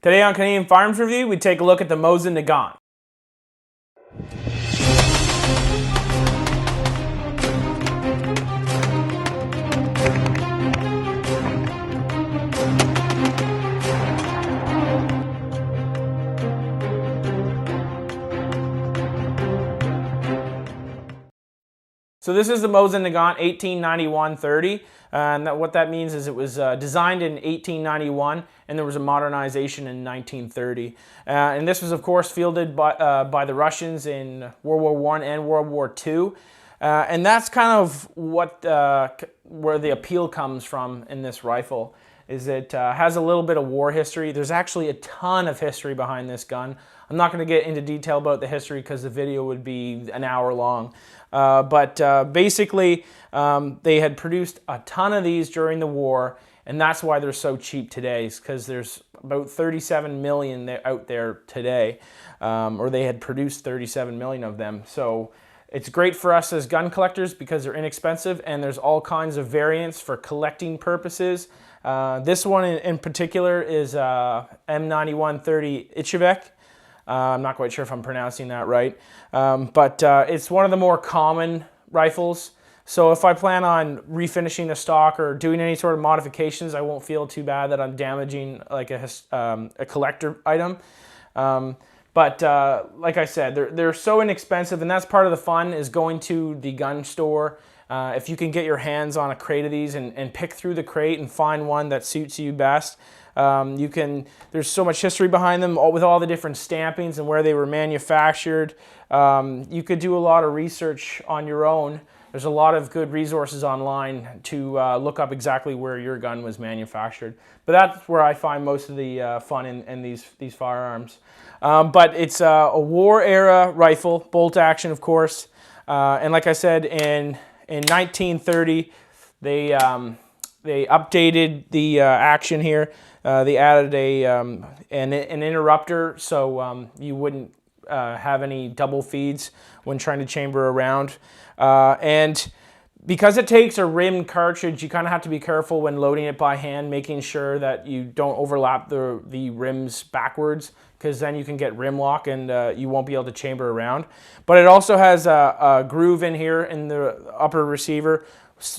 Today on Canadian Firearms Review, we take a look at the Mosin Nagant. So this is the Mosin Nagant 1891-30, and what that means is it was designed in 1891, and there was a modernization in 1930. And this was, of course, fielded by the Russians in World War I and World War II. And that's kind of what where the appeal comes from in this rifle, is it has a little bit of war history. There's actually a ton of history behind this gun. I'm not going to get into detail about the history because the video would be an hour long. But basically, they had produced a ton of these during the war, and that's why they're so cheap today, because there's about 37 million out there today, or they had produced 37 million of them. So it's great for us as gun collectors because they're inexpensive, and there's all kinds of variants for collecting purposes. This one in particular is M91 Ichevek. I'm not quite sure if I'm pronouncing that right, but it's one of the more common rifles. So if I plan on refinishing the stock or doing any sort of modifications, I won't feel too bad that I'm damaging like a collector item. But like I said, they're so inexpensive, and that's part of the fun, is going to the gun store. If you can get your hands on a crate of these and pick through the crate and find one that suits you best. There's so much history behind them, with all the different stampings and where they were manufactured. You could do a lot of research on your own. There's a lot of good resources online to look up exactly where your gun was manufactured. But that's where I find most of the fun in these firearms. But it's a war era rifle, bolt action, of course. And like I said, in 1930, they updated the action here. They added an interrupter, so you wouldn't have any double feeds when trying to chamber around. And because it takes a rimmed cartridge, you kind of have to be careful when loading it by hand, making sure that you don't overlap the rims backwards, because then you can get rim lock and you won't be able to chamber around. But it also has a groove in here in the upper receiver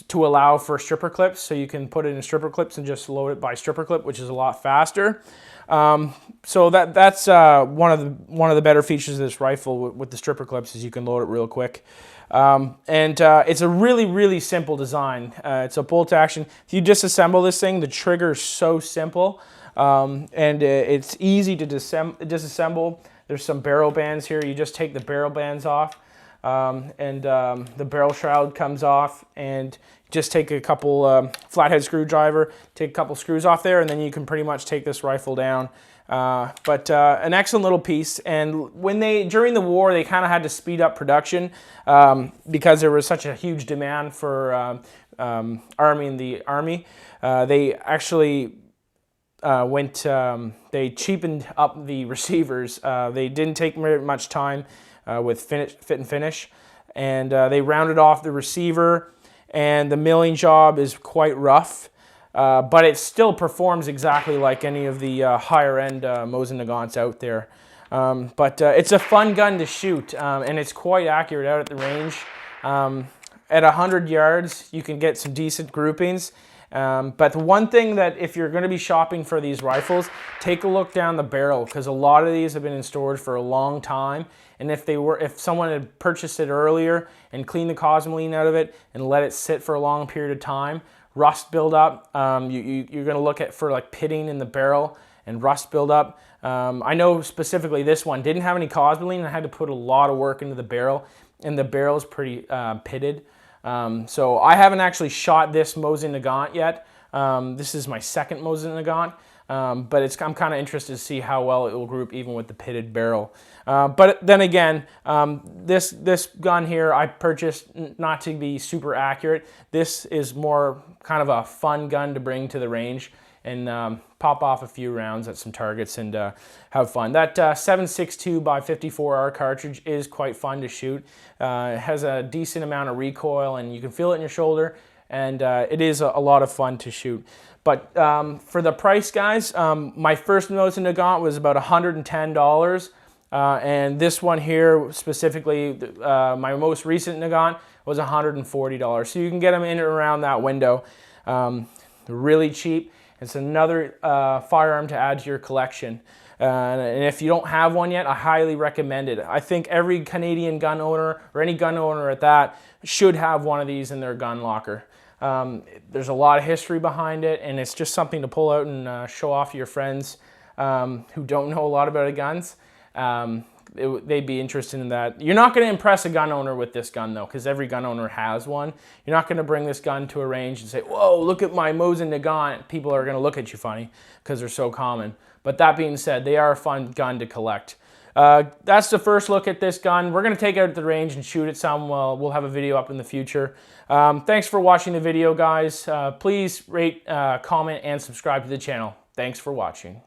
to allow for stripper clips, so you can put it in stripper clips and just load it by stripper clip, which is a lot faster. So that's one of the better features of this rifle with the stripper clips, is you can load it real quick. It's a really simple design. It's a bolt action. If you disassemble this thing, the trigger is so simple, and it's easy to disassemble. There's some barrel bands here. You just take the barrel bands off. The barrel shroud comes off, and just take a couple flathead screwdriver, take a couple screws off there, and then you can pretty much take this rifle down. But an excellent little piece. And during the war, they kind of had to speed up production because there was such a huge demand for arming the army. They actually they cheapened up the receivers. They didn't take very much time with fit and finish, and they rounded off the receiver, and the milling job is quite rough, but it still performs exactly like any of the higher end Mosin Nagants out there. It's a fun gun to shoot, and it's quite accurate out at the range. At 100 yards, you can get some decent groupings. But the one thing that, if you're going to be shopping for these rifles, take a look down the barrel, because a lot of these have been in storage for a long time. And if someone had purchased it earlier and cleaned the cosmoline out of it and let it sit for a long period of time, rust buildup. You're going to look for like pitting in the barrel and rust buildup. I know specifically this one didn't have any cosmoline, and I had to put a lot of work into the barrel, and the barrel is pretty pitted. So I haven't actually shot this Mosin Nagant yet. This is my second Mosin Nagant, but I'm kind of interested to see how well it will group even with the pitted barrel. But then again, this gun here I purchased not to be super accurate. This is more kind of a fun gun to bring to the range and pop off a few rounds at some targets and have fun. That 7.62 by 54R cartridge is quite fun to shoot. It has a decent amount of recoil, and you can feel it in your shoulder. and it is a lot of fun to shoot. But for the price, guys, my first Mosin Nagant was about $110. And this one here, specifically, my most recent Nagant was $140. So you can get them in and around that window. They're really cheap. It's another firearm to add to your collection. And if you don't have one yet, I highly recommend it. I think every Canadian gun owner, or any gun owner at that, should have one of these in their gun locker. There's a lot of history behind it, and it's just something to pull out and show off to your friends who don't know a lot about guns. They'd be interested in that. You're not going to impress a gun owner with this gun, though, because every gun owner has one. You're not going to bring this gun to a range and say, whoa, look at my Mosin Nagant. People are going to look at you funny because they're so common. But that being said, they are a fun gun to collect. That's the first look at this gun. We're going to take it out at the range and shoot it some. We'll have a video up in the future. Thanks for watching the video, guys. Please rate, comment, and subscribe to the channel. Thanks for watching.